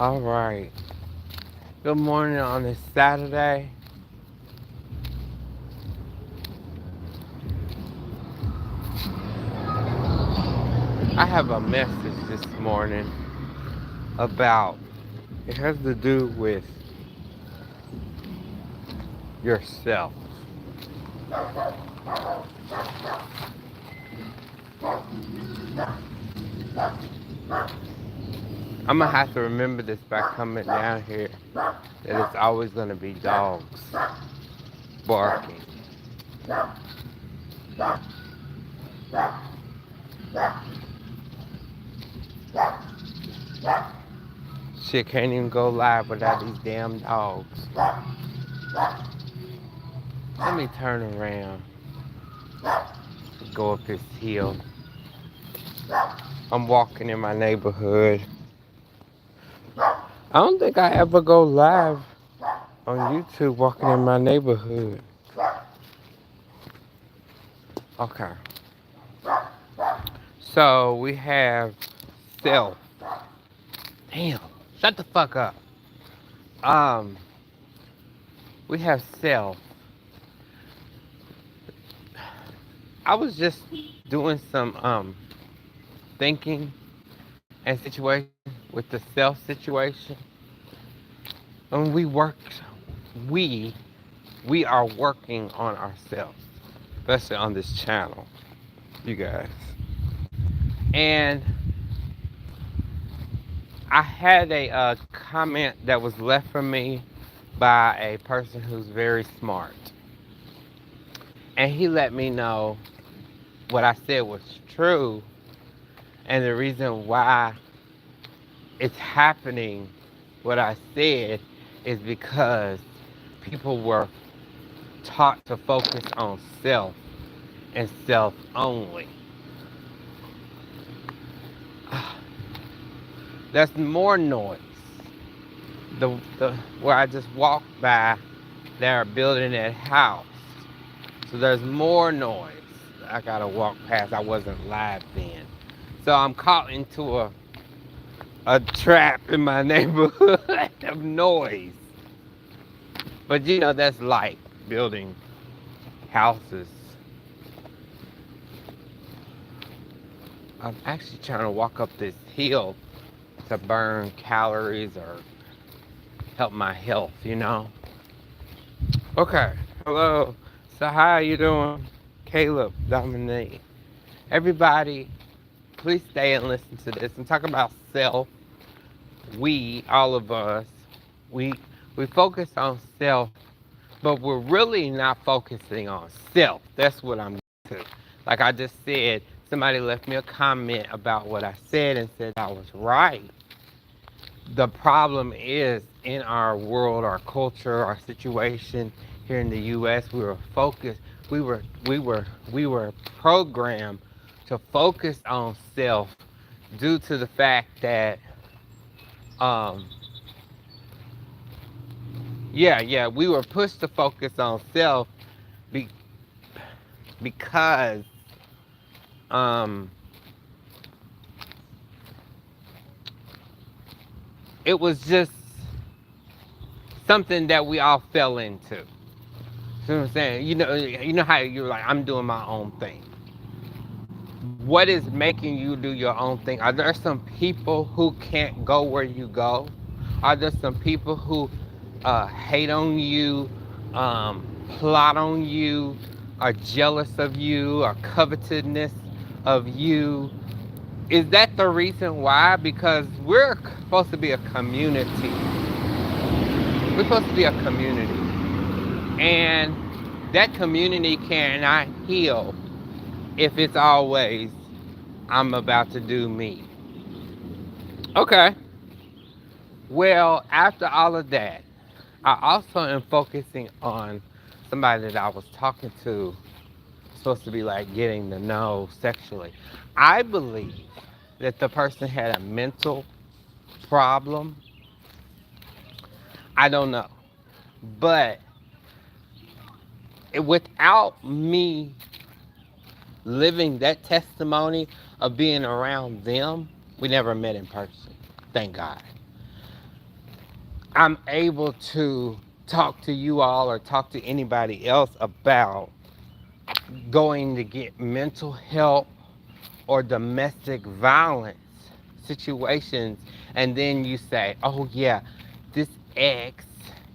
All right. Good morning on this Saturday. I have a message this morning about it has to do with yourself. I'm gonna have to remember this by coming down here that it's always gonna be dogs barking. Shit can't even go live without these damn dogs. Let me turn around and go up this hill. I'm walking in my neighborhood. I don't think I ever go live on YouTube walking in my neighborhood. Okay. So we have self. Damn. Shut the fuck up. Um, we have self. I was just doing some thinking and situation with the self situation. And we we are working on ourselves, especially on this channel, you guys. And I had a comment that was left for me by a person who's very smart. And he let me know what I said was true and the reason why it's happening, what I said, is because people were taught to focus on self and self only. There's more noise. The where I just walked by, they're building that house. So there's more noise. I gotta walk past. I wasn't live then. So I'm caught into a trap in my neighborhood of noise. But you know, that's light building houses. I'm actually trying to walk up this hill to burn calories or help my health, you know? Okay, hello. So how you doing? Caleb, Dominique. Everybody, please stay and listen to this. I'm talking about self. We, all of us, we we focus on self, but we're really not focusing on self. That's what I'm getting to. Like I just said, somebody left me a comment about what I said and said I was right. The problem is in our world, our culture, our situation here in the US, we were focused, we were programmed to focus on self due to the fact that um we were pushed to focus on self be, because um it was just something that we all fell into. See what I'm saying? You know how you're like, I'm doing my own thing. What is making you do your own thing? Are there some people who can't go where you go? Are there some people who hate on you, plot on you, are jealous of you, are covetousness of you? Is that the reason why? Because we're supposed to be a community. We're supposed to be a community. And that community cannot heal if it's always, I'm about to do me. Okay. Well, after all of that, I also am focusing on somebody that I was talking to, supposed to be like getting to know sexually. I believe that the person had a mental problem. I don't know. But without me living that testimony of being around them, we never met in person. Thank God. I'm able to talk to you all or talk to anybody else about going to get mental help or domestic violence situations, and then you say, oh yeah, this ex,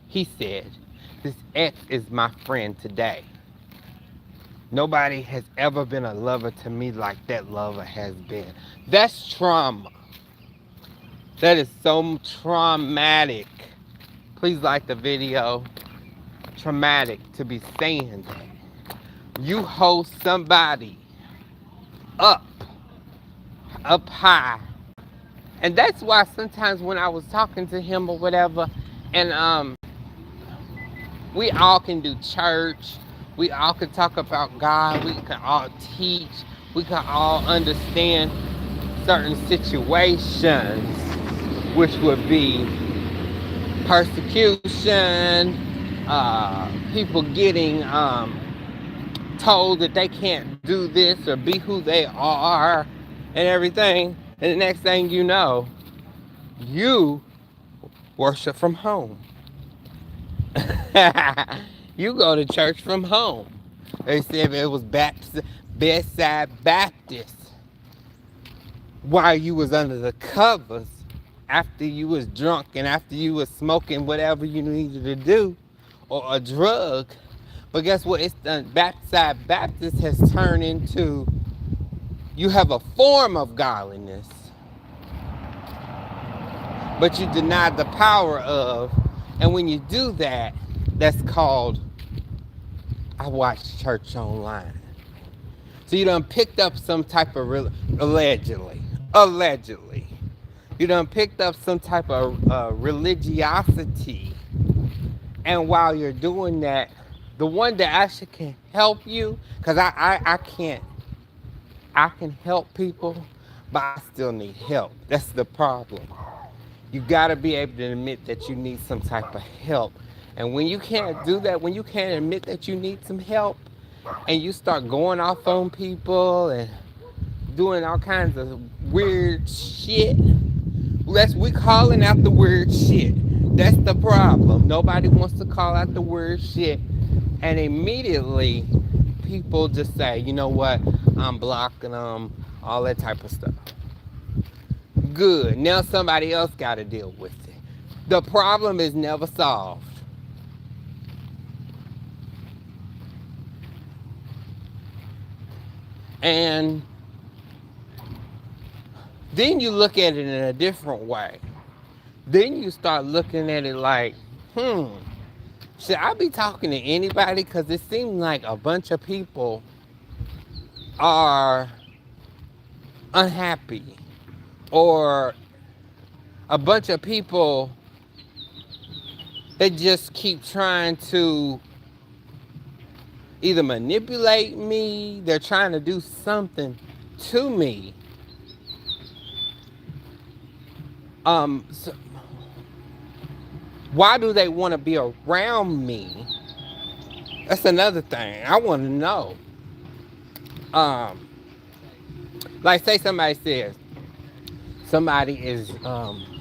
he said, this ex is my friend today. Nobody has ever been a lover to me like that lover has been. That's trauma. That is so traumatic. Please like the video. Traumatic to be saying that. You hold somebody up, up high. And that's why sometimes when I was talking to him or whatever, and we all can do church, we all can talk about God, we can all teach, we can all understand certain situations, which would be persecution, people getting told that they can't do this or be who they are and everything. And the next thing you know, you worship from home. You go to church from home. They said it was bedside Baptist while you was under the covers, after you was drunk and after you was smoking whatever you needed to do, or a drug. But guess what? It's the bedside Baptist has turned into, you have a form of godliness, but you deny the power of. And when you do that, that's called, I watch church online. So you done picked up some type of, allegedly, you done picked up some type of religiosity. And while you're doing that, the one that actually can help you, because I can't, I can help people, but I still need help. That's the problem. You got to be able to admit that you need some type of help. And when you can't do that, when you can't admit that you need some help, and you start going off on people and doing all kinds of weird shit, we calling out the weird shit. That's the problem. Nobody wants to call out the weird shit. And immediately, people just say, you know what, I'm blocking them, all that type of stuff. Good. Now somebody else got to deal with it. The problem is never solved. And then you look at it in a different way. Then you start looking at it like, should I be talking to anybody? Because it seems like a bunch of people are unhappy, or a bunch of people that just keep trying to either manipulate me, they're trying to do something to me. So why do they want to be around me? That's another thing I want to know. Like say somebody says, somebody is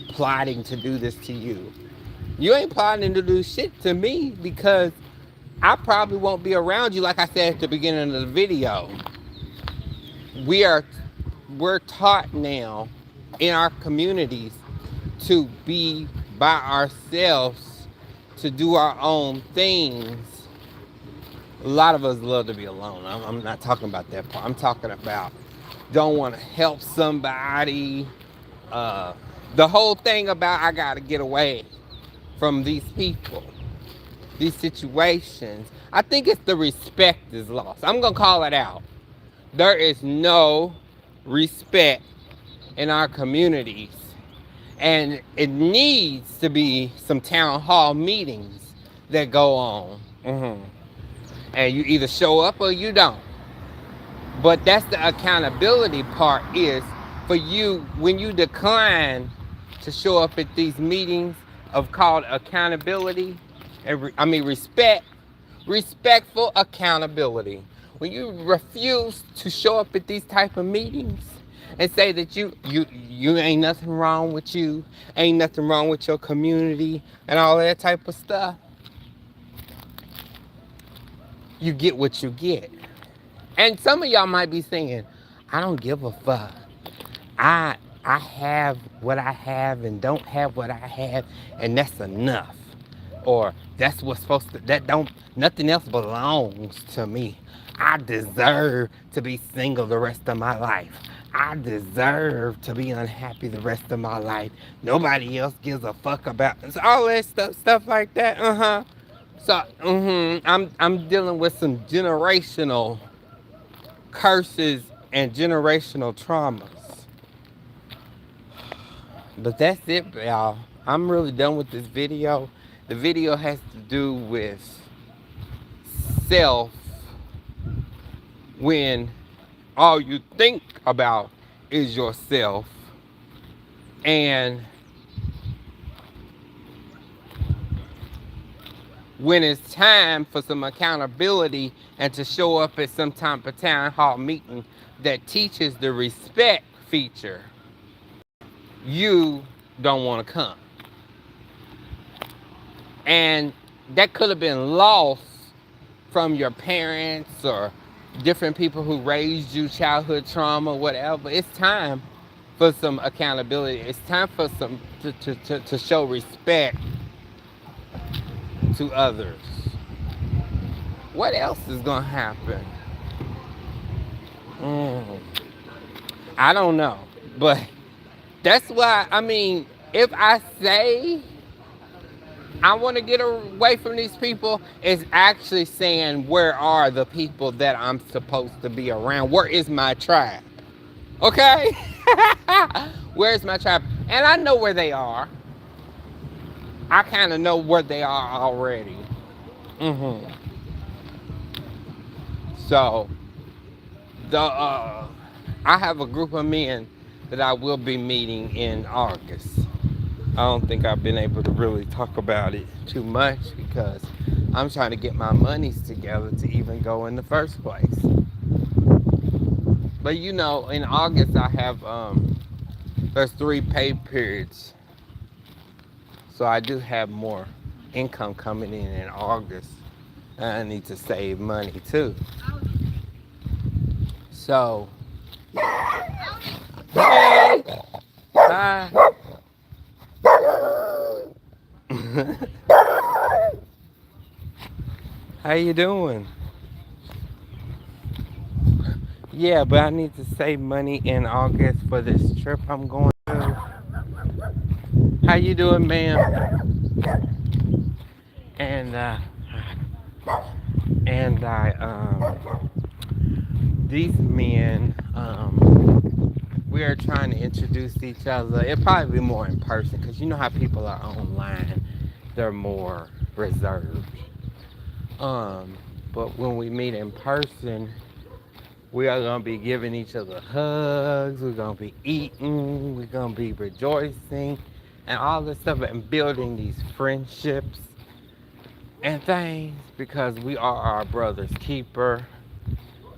plotting to do this to you. You ain't plotting to do shit to me, because I probably won't be around you. Like I said at the beginning of the video, we're taught now in our communities to be by ourselves, to do our own things. A lot of us love to be alone. I'm not talking about that part. I'm talking about don't want to help somebody. The whole thing about I got to get away from these people, these situations. I think it's the respect is lost. I'm going to call it out. There is no respect in our communities. And it needs to be some town hall meetings that go on. And you either show up or you don't. But that's the accountability part, is for you, when you decline to show up at these meetings of called accountability, and respectful accountability. When you refuse to show up at these type of meetings and say that you ain't nothing wrong with you, ain't nothing wrong with your community and all that type of stuff, you get what you get. And some of y'all might be saying, I don't give a fuck. I I have what I have and don't have what I have, and that's enough. Or that's what's supposed to, that don't, nothing else belongs to me. I deserve to be single the rest of my life. I deserve to be unhappy the rest of my life. Nobody else gives a fuck about all that stuff like that. So, I'm dealing with some generational curses and generational traumas. But that's it, y'all. I'm really done with this video. The video has to do with self when all you think about is yourself. And when it's time for some accountability and to show up at some type of town hall meeting that teaches the respect feature, you don't want to come. And that could have been lost from your parents or different people who raised you, childhood trauma, whatever. It's time for some accountability. It's time for some to show respect to others. What else is gonna happen? I don't know, but that's why, I mean, if I say I want to get away from these people, it's actually saying, where are the people that I'm supposed to be around? Where is my tribe? Okay? Where's my tribe? And I know where they are. I kind of know where they are already. So, I have a group of men that I will be meeting in August. I don't think I've been able to really talk about it too much because I'm trying to get my monies together to even go in the first place. But you know, in August I have, there's 3 pay periods. So I do have more income coming in August. And I need to save money too. So, hey, hi. How you doing? Yeah, but I need to save money in August for this trip I'm going to. How you doing, ma'am? And these men, we are trying to introduce each other. It'll probably be more in person because you know how people are online. They're more reserved. But when we meet in person, we are going to be giving each other hugs. We're going to be eating. We're going to be rejoicing and all this stuff and building these friendships and things because we are our brother's keeper.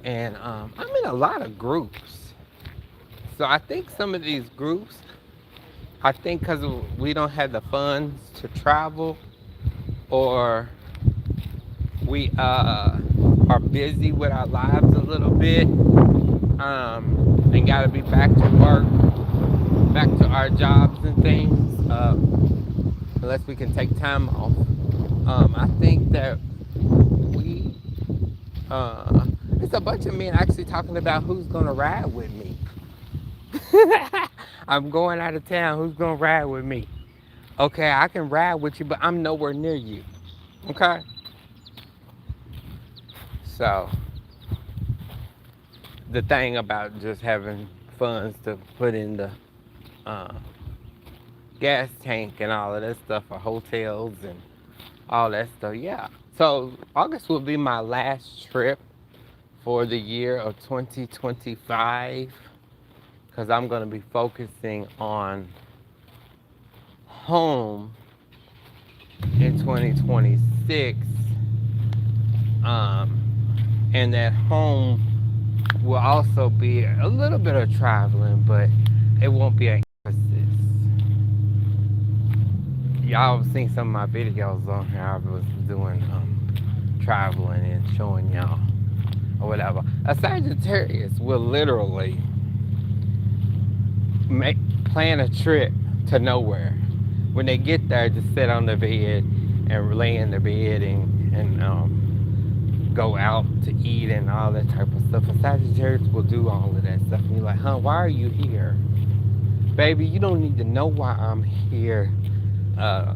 And I'm in a lot of groups. So I think some of these groups, I think because we don't have the funds to travel or we are busy with our lives a little bit and got to be back to work, back to our jobs and things, unless we can take time off. I think that we, it's a bunch of men actually talking about who's going to ride with me. I'm going out of town. Who's going to ride with me? Okay, I can ride with you, but I'm nowhere near you. Okay? So, the thing about just having funds to put in the gas tank and all of that stuff for hotels and all that stuff, yeah. So, August will be my last trip for the year of 2025 because I'm going to be focusing on home in 2026. And that home will also be a little bit of traveling, but it won't be an emphasis. Y'all have seen some of my videos on here. I was doing traveling and showing y'all or whatever. A Sagittarius will literally make plan a trip to nowhere. When they get there, just sit on the bed and lay in the bed and go out to eat and all that type of stuff. A Sagittarius will do all of that stuff. And you're like, huh, why are you here? Baby, you don't need to know why I'm here. Uh,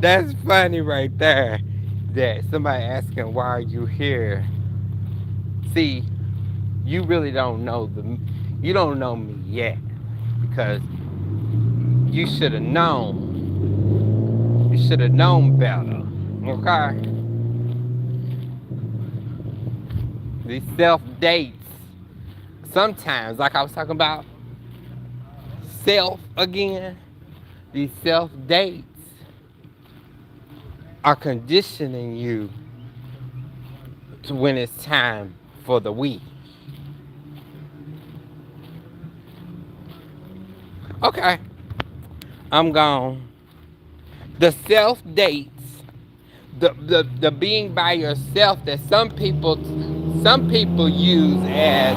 that's funny right there. That somebody asking why are you here? See, you really don't know you don't know me yet because you should have known. You should have known better. Okay? These self dates. Sometimes, like I was talking about self again, these self dates are conditioning you to when it's time for the we. Okay, I'm gone. The self dates, the being by yourself that some people use as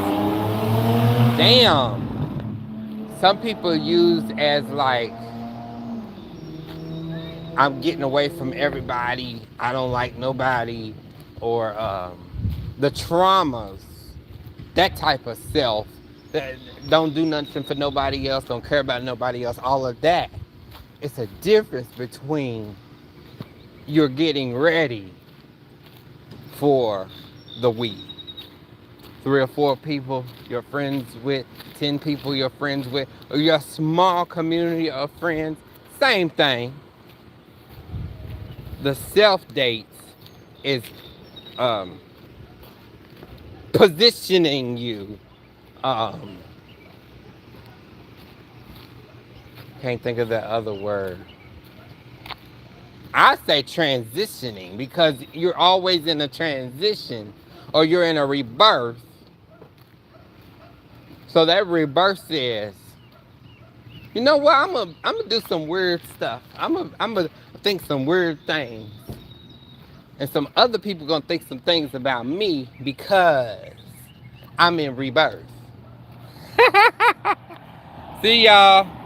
damn. Some people use as like I'm getting away from everybody. I don't like nobody, or the traumas, that type of self. That don't do nothing for nobody else. Don't care about nobody else. All of that. It's a difference between you're getting ready for the week. 3 or 4 people you're friends with, 10 people you're friends with, or your small community of friends. Same thing. The self dates is positioning you. Can't think of that other word. I say transitioning because you're always in a transition or you're in a rebirth. So that rebirth says, you know what? I'm gonna do some weird stuff. I'm gonna think some weird things, and some other people gonna think some things about me because I'm in rebirth. See y'all.